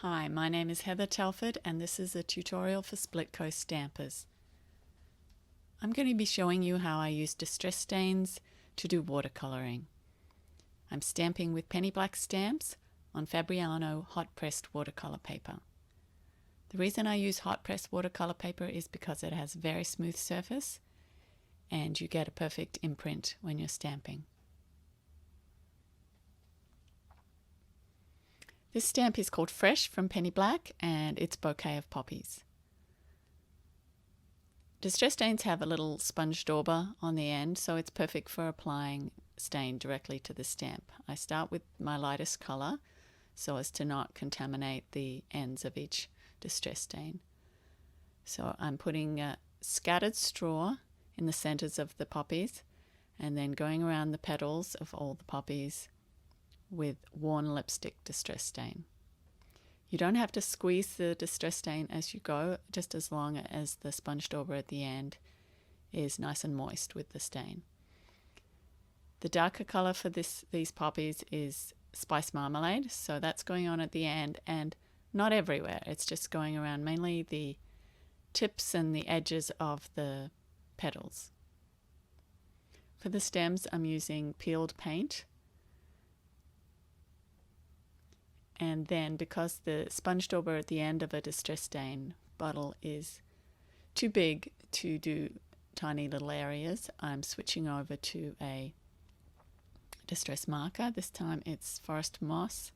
Hi, my name is Heather Telford and this is a tutorial for Splitcoaststampers. I'm going to be showing you how I use distress stains to do watercoloring. I'm stamping with penny black stamps on Fabriano hot pressed watercolor paper. The reason I use hot pressed watercolor paper is because it has a very smooth surface and you get a perfect imprint when you're stamping. This stamp is called Fresh from Penny Black and it's Bouquet of Poppies. Distress stains have a little sponge dauber on the end, so it's perfect for applying stain directly to the stamp. I start with my lightest color so as to not contaminate the ends of each distress stain. So I'm putting scattered straw in the centers of the poppies and then going around the petals of all the poppies with worn lipstick distress stain. You don't have to squeeze the distress stain as you go, just as long as the sponge dauber at the end is nice and moist with the stain. The darker color for these poppies is Spice Marmalade, so that's going on at the end and not everywhere. It's just going around mainly the tips and the edges of the petals. For the stems, I'm using peeled paint. And then because the sponge dauber at the end of a distress stain bottle is too big to do tiny little areas, I'm switching over to a distress marker. This time it's Forest Moss.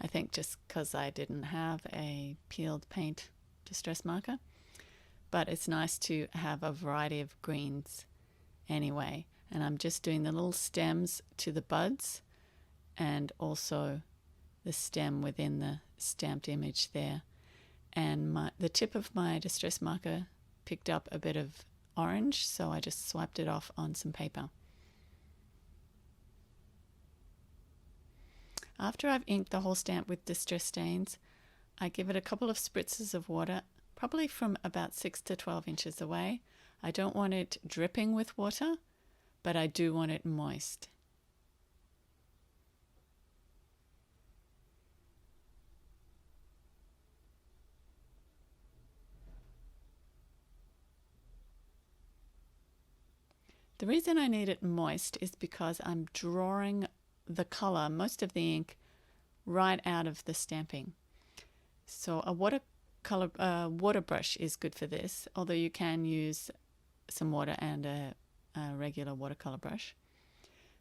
I think just because I didn't have a peeled paint distress marker. But it's nice to have a variety of greens anyway. And I'm just doing the little stems to the buds and also the stem within the stamped image there. And the tip of my distress marker picked up a bit of orange, so I just swiped it off on some paper. After I've inked the whole stamp with distress stains, I give it a couple of spritzes of water, probably from about 6 to 12 inches away. I don't want it dripping with water, but I do want it moist. The reason I need it moist is because I'm drawing the color, most of the ink, right out of the stamping. So a water brush is good for this, although you can use some water and a regular watercolor brush.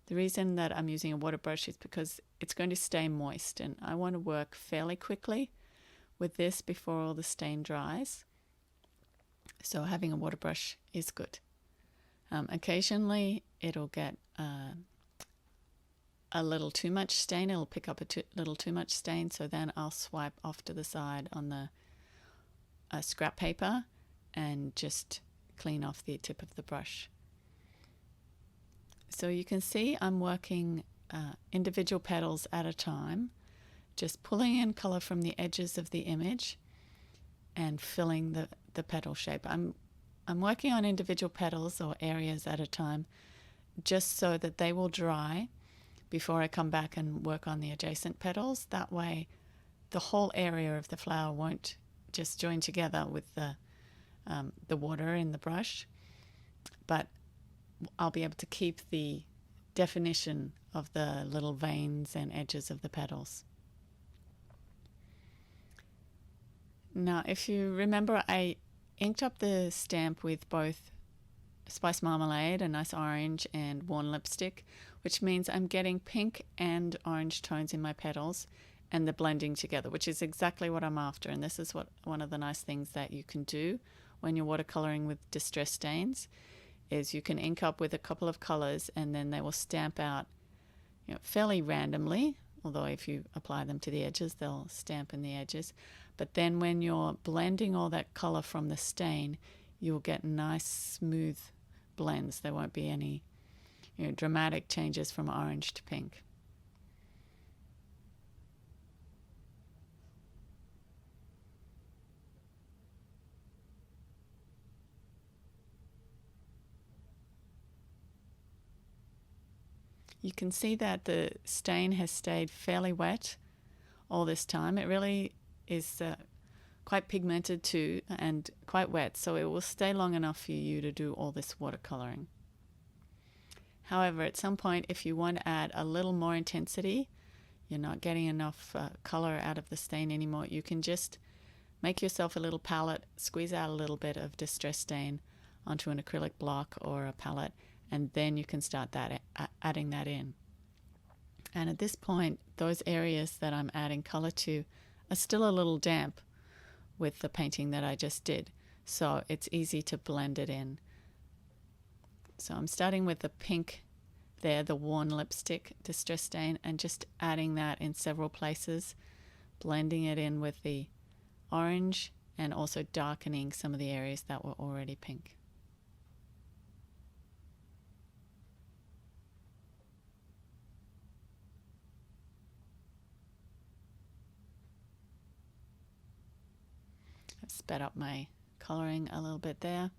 The reason that I'm using a water brush is because it's going to stay moist and I want to work fairly quickly with this before all the stain dries. So having a water brush is good. Occasionally it'll get a little too much stain. It'll pick up a little too much stain, so then I'll swipe off to the side on the scrap paper and just clean off the tip of the brush. So you can see I'm working individual petals at a time, just pulling in color from the edges of the image and filling the petal shape. I'm working on individual petals or areas at a time just so that they will dry before I come back and work on the adjacent petals. That way the whole area of the flower won't just join together with the water in the brush, but I'll be able to keep the definition of the little veins and edges of the petals. Now, if you remember, I inked up the stamp with both Spice Marmalade, a nice orange, and worn lipstick, which means I'm getting pink and orange tones in my petals and the blending together, which is exactly what I'm after. And this is one of the nice things that you can do when you're watercoloring with distress stains, is you can ink up with a couple of colors and then they will stamp out, fairly randomly, although if you apply them to the edges, they'll stamp in the edges. But then when you're blending all that color from the stain, you'll get nice smooth blends. There won't be any dramatic changes from orange to pink. You can see that the stain has stayed fairly wet all this time. It really is quite pigmented too and quite wet, so it will stay long enough for you to do all this watercoloring. However, at some point, if you want to add a little more intensity, you're not getting enough color out of the stain anymore, you can just make yourself a little palette, squeeze out a little bit of distress stain onto an acrylic block or a palette, and then you can start adding that in. And at this point, those areas that I'm adding color to are still a little damp with the painting that I just did, so it's easy to blend it in. So I'm starting with the pink there, the worn lipstick distress stain, and just adding that in several places, blending it in with the orange and also darkening some of the areas that were already pink. I've sped up my coloring a little bit there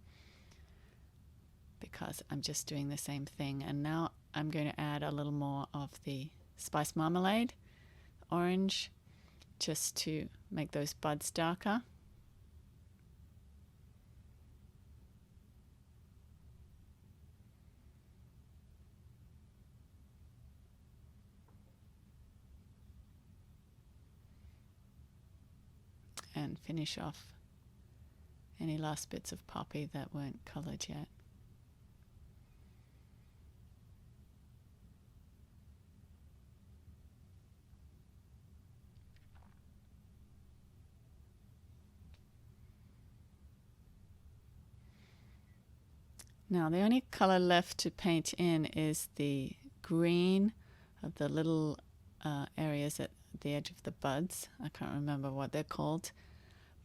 because I'm just doing the same thing. And now I'm going to add a little more of the spice marmalade orange just to make those buds darker. And finish off any last bits of poppy that weren't colored yet. Now the only color left to paint in is the green of the little areas at the edge of the buds. I can't remember what they're called.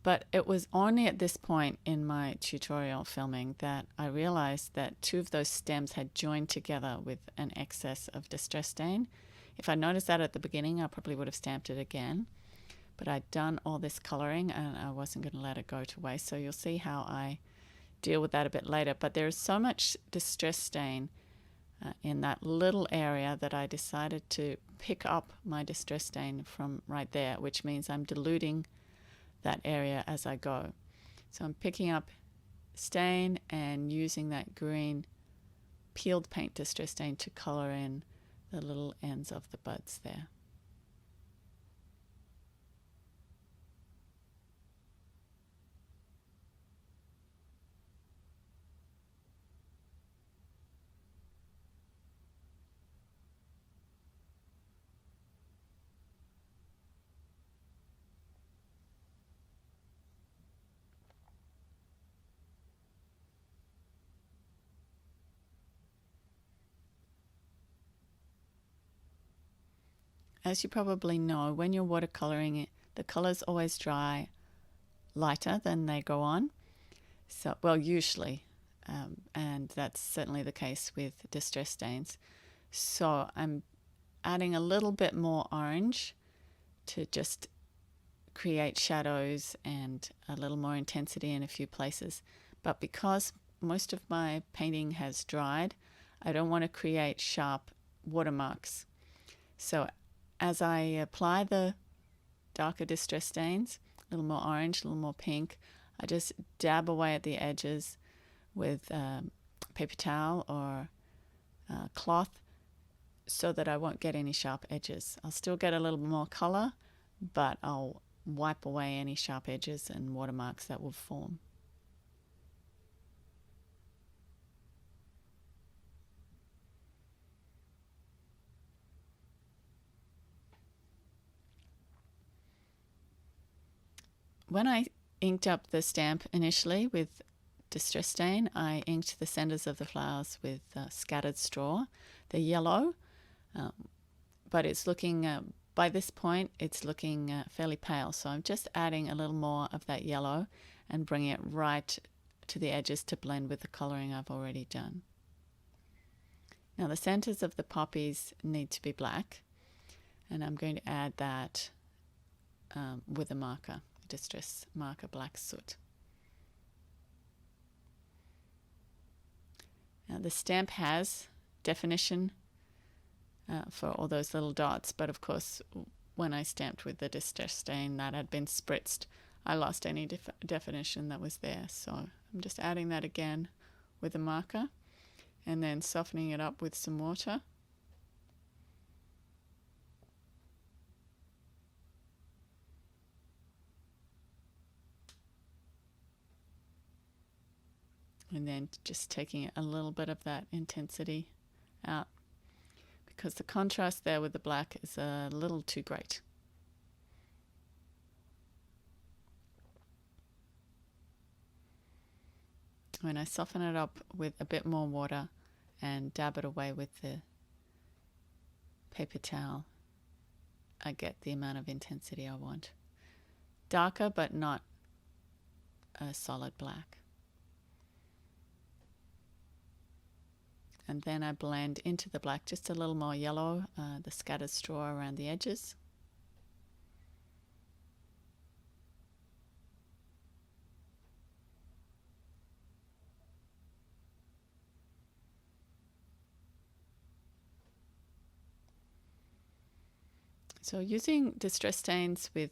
But it was only at this point in my tutorial filming that I realized that two of those stems had joined together with an excess of distress stain. If I noticed that at the beginning, I probably would have stamped it again. But I'd done all this coloring and I wasn't going to let it go to waste. So you'll see how I deal with that a bit later. But there is so much distress stain in that little area that I decided to pick up my distress stain from right there, which means I'm diluting that area as I go. So I'm picking up stain and using that green peeled paint distress stain to color in the little ends of the buds there. As you probably know, when you're watercoloring, the colors always dry lighter than they go on. So, well, usually, and that's certainly the case with distress stains. So I'm adding a little bit more orange to just create shadows and a little more intensity in a few places. But because most of my painting has dried, I don't want to create sharp watermarks. So as I apply the darker distress stains, a little more orange, a little more pink, I just dab away at the edges with paper towel or cloth so that I won't get any sharp edges. I'll still get a little more color, but I'll wipe away any sharp edges and watermarks that will form. When I inked up the stamp initially with distress stain, I inked the centers of the flowers with scattered straw. They're yellow, but it's looking, by this point, it's looking fairly pale. So I'm just adding a little more of that yellow and bringing it right to the edges to blend with the coloring I've already done. Now the centers of the poppies need to be black, and I'm going to add that with a marker. Distress marker black soot. Now the stamp has definition for all those little dots, but of course when I stamped with the distress stain that had been spritzed, I lost any definition that was there. So I'm just adding that again with a marker and then softening it up with some water. And then just taking a little bit of that intensity out, because the contrast there with the black is a little too great. When I soften it up with a bit more water and dab it away with the paper towel, I get the amount of intensity I want. Darker, but not a solid black. And then I blend into the black just a little more yellow, the scattered straw around the edges. So using distress stains with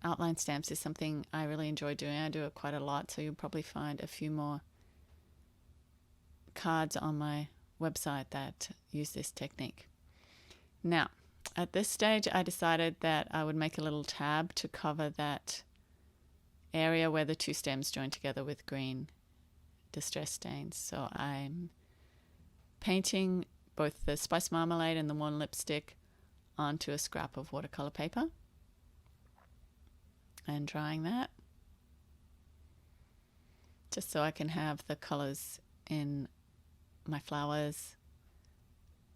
outline stamps is something I really enjoy doing. I do it quite a lot, so you'll probably find a few more cards on my website that use this technique. Now, at this stage, I decided that I would make a little tab to cover that area where the two stems join together with green distress stains. So I'm painting both the spice marmalade and the one lipstick onto a scrap of watercolor paper and drying that, just so I can have the colors in my flowers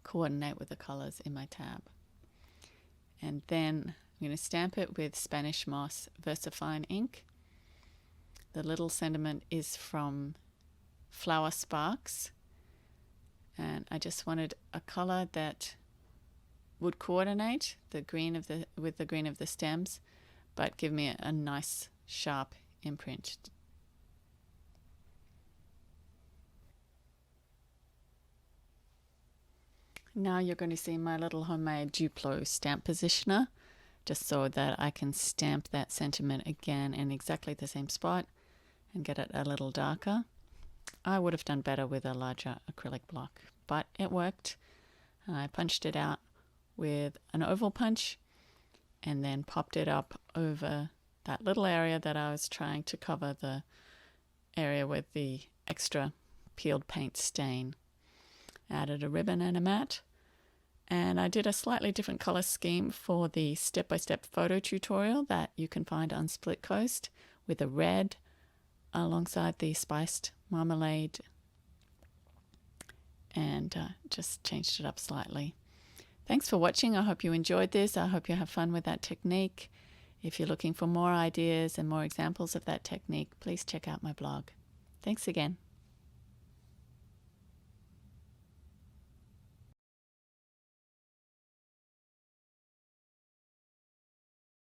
coordinate with the colors in my tab. And then I'm going to stamp it with Spanish Moss VersaFine ink. The little sentiment is from Flower Sparks, and I just wanted a color that would coordinate the green of with the green of the stems, but give me a nice sharp imprint. Now you're going to see my little homemade Duplo stamp positioner, just so that I can stamp that sentiment again in exactly the same spot and get it a little darker. I would have done better with a larger acrylic block, but it worked. I punched it out with an oval punch and then popped it up over that little area that I was trying to cover, the area with the extra peeled paint stain. Added a ribbon and a mat, and I did a slightly different color scheme for the step-by-step photo tutorial that you can find on Splitcoast, with a red alongside the spiced marmalade, and just changed it up slightly. Thanks for watching. I hope you enjoyed this. I hope you have fun with that technique. If you're looking for more ideas and more examples of that technique, please check out my blog. Thanks again.